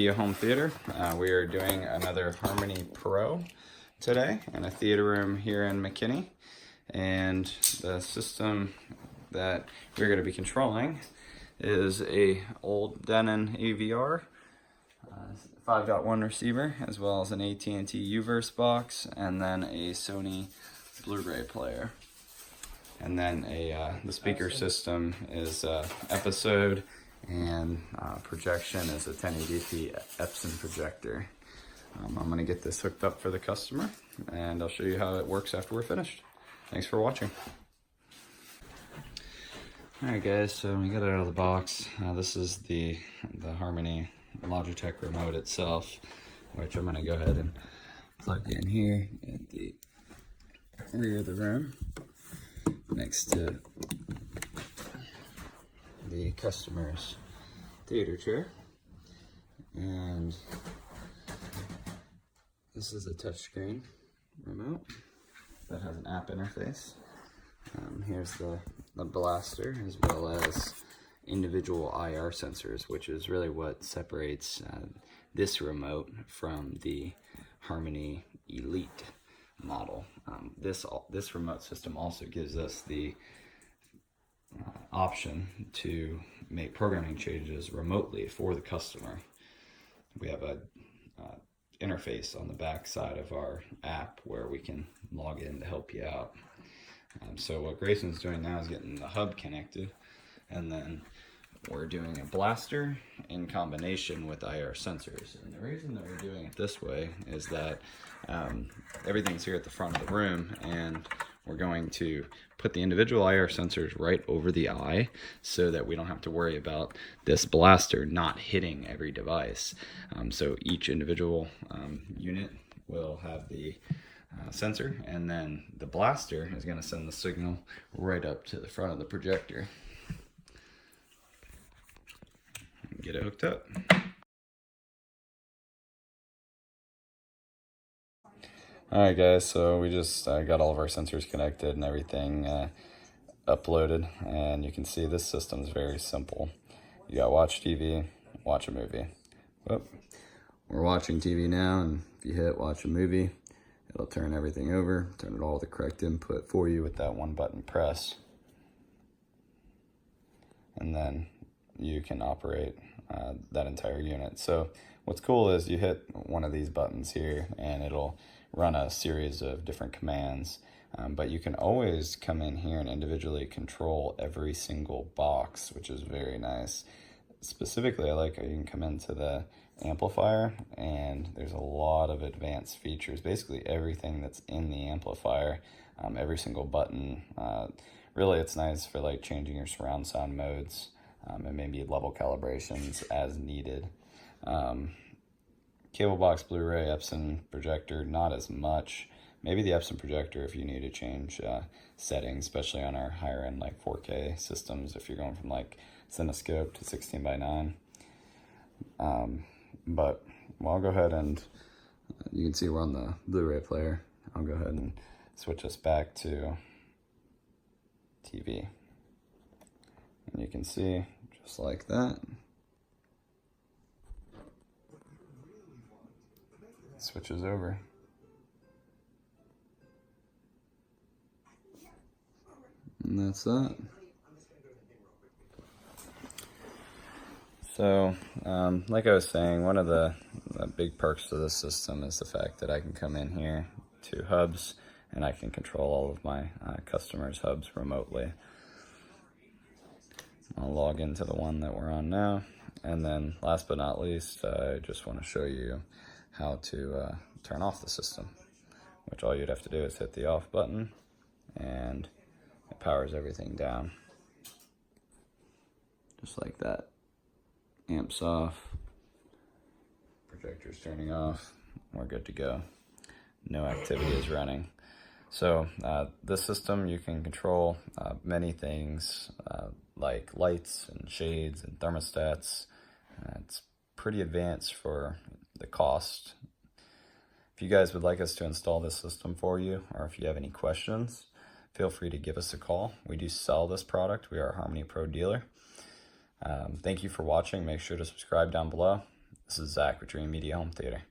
Video home theater. We are doing another Harmony Pro today in a theater room here in McKinney, and the system that we're going to be controlling is a old Denon AVR 5.1 receiver, as well as an AT&T Uverse box, and then a Sony Blu-ray player. And then the speaker system is episode, and projection is a 1080p Epson projector. I'm going to get this hooked up for the customer, and I'll show you how it works after we're finished. Thanks for watching. Alright guys, so we got it out of the box. This is the Harmony Logitech remote itself, which I'm going to go ahead and plug in here at the rear of the room next to the customer's theater chair. And this is a touchscreen remote that has an app interface. Here's the blaster, as well as individual IR sensors, which is really what separates this remote from the Harmony Elite model. This remote system also gives us the option to make programming changes remotely for the customer. We have a interface on the back side of our app where we can log in to help you out. So what Grayson's doing now is getting the hub connected, and then we're doing a blaster in combination with IR sensors. And the reason that we're doing it this way is that everything's here at the front of the room, and we're going to put the individual IR sensors right over the eye so that we don't have to worry about this blaster not hitting every device. So each individual unit will have the sensor, and then the blaster is going to send the signal right up to the front of the projector. Get it hooked up. Alright guys, so we just got all of our sensors connected and everything uploaded, and you can see this system is very simple. You got watch TV, watch a movie. Whoop. We're watching TV now, and if you hit watch a movie, it'll turn everything over, turn it all to the correct input for you with that one button press. And then you can operate that entire unit. So what's cool is you hit one of these buttons here and it'll run a series of different commands, but you can always come in here and individually control every single box, which is very nice. Specifically, I like how you can come into the amplifier, and there's a lot of advanced features. Basically everything that's in the amplifier, every single button. Really, it's nice for like changing your surround sound modes, and maybe level calibrations as needed. Cable box, Blu-ray, Epson projector, not as much. Maybe the Epson projector if you need to change settings, especially on our higher end like 4K systems, if you're going from like Cinescope to 16:9. But well, I'll go ahead and you can see we're on the Blu-ray player. I'll go ahead and switch us back to TV. And you can see, just like that, it switches over. And that's that. So, like I was saying, one of the big perks of this system is the fact that I can come in here to hubs, and I can control all of my customers' hubs remotely. I'll log into the one that we're on now, and then last but not least, I just want to show you how to turn off the system, which all you'd have to do is hit the off button, and it powers everything down. Just like that. Amps off, projector's turning off, we're good to go. No activity is running. So this system, you can control many things like lights and shades and thermostats. It's pretty advanced for the cost. If you guys would like us to install this system for you, or if you have any questions, feel free to give us a call. We do sell this product. We are a Harmony Pro dealer. Thank you for watching. Make sure to subscribe down below. This is Zach with Dreamedia Home Theater.